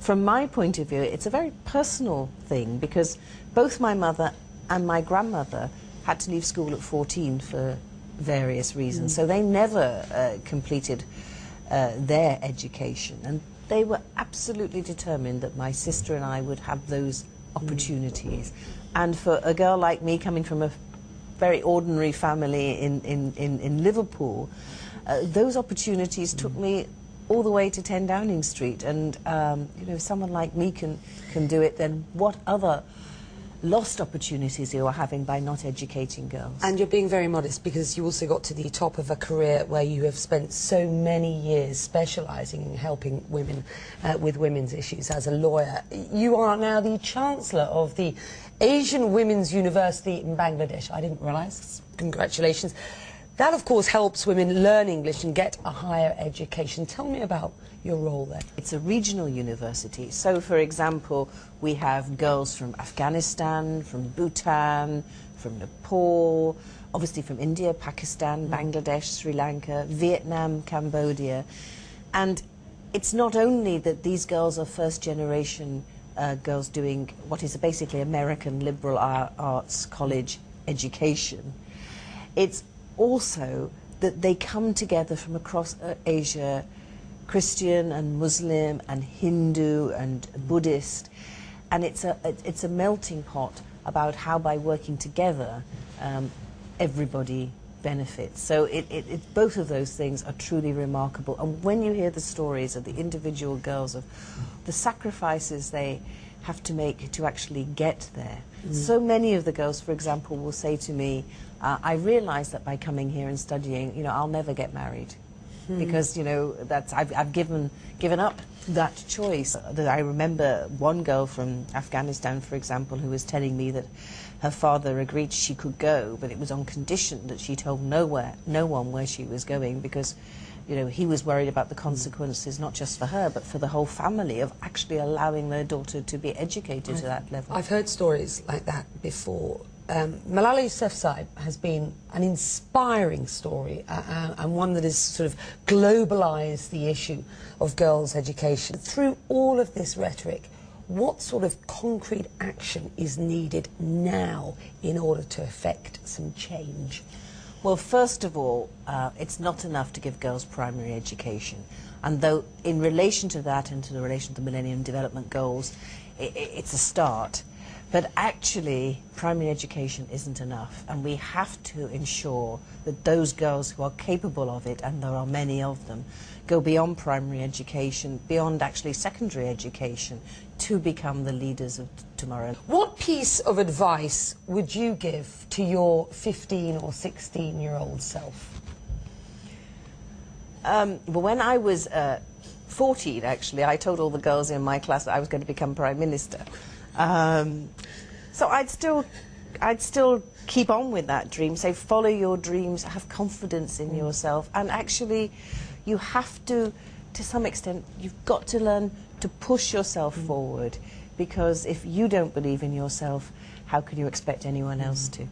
from my point of view, it's a very personal thing, because both my mother and my grandmother had to leave school at 14 for various reasons. So they never completed their education, and they were absolutely determined that my sister and I would have those opportunities. And for a girl like me, coming from a very ordinary family in Liverpool, those opportunities took me all the way to 10 Downing Street. And you know, if someone like me can do it, then what other lost opportunities you are having by not educating girls? And you're being very modest, because you also got to the top of a career where you have spent so many years specialising in helping women with women's issues as a lawyer. You are now the Chancellor of the Asian Women's University in Bangladesh. I didn't realise. Congratulations. That, of course, helps women learn English and get a higher education. Tell me about your role there. It's a regional university. So, for example, we have girls from Afghanistan, from Bhutan, from Nepal, obviously from India, Pakistan, Bangladesh, Sri Lanka, Vietnam, Cambodia. And it's not only that these girls are first-generation girls doing what is basically American liberal arts college education. It's also that they come together from across Asia, Christian and Muslim and Hindu and Buddhist, and it's a melting pot about how by working together everybody benefits. So both of those things are truly remarkable. And when you hear the stories of the individual girls, of the sacrifices they have to make to actually get there. So many of the girls, for example, will say to me, I realize that by coming here and studying, you know, I'll never get married. Because, you know, I've given up that choice. I remember one girl from Afghanistan, for example, who was telling me that her father agreed she could go, but it was on condition that she told no one where she was going, because, you know, he was worried about the consequences, not just for her, but for the whole family, of actually allowing their daughter to be educated to that level. I've heard stories like that before. Malala Yousafzai has been an inspiring story, and one that has sort of globalised the issue of girls' education. Through all of this rhetoric, what sort of concrete action is needed now in order to effect some change? Well, first of all, it's not enough to give girls primary education. And though in relation to that and to the relation to the Millennium Development Goals, it's a start. But actually, primary education isn't enough, and we have to ensure that those girls who are capable of it, and there are many of them, go beyond primary education, beyond actually secondary education, to become the leaders of tomorrow. What piece of advice would you give to your 15 or 16-year-old self? Well, when I was 14, actually, I told all the girls in my class that I was going to become Prime Minister. So I'd still keep on with that dream, say follow your dreams, have confidence in yourself, and actually you have to some extent, you've got to learn to push yourself forward, because if you don't believe in yourself, how can you expect anyone else to?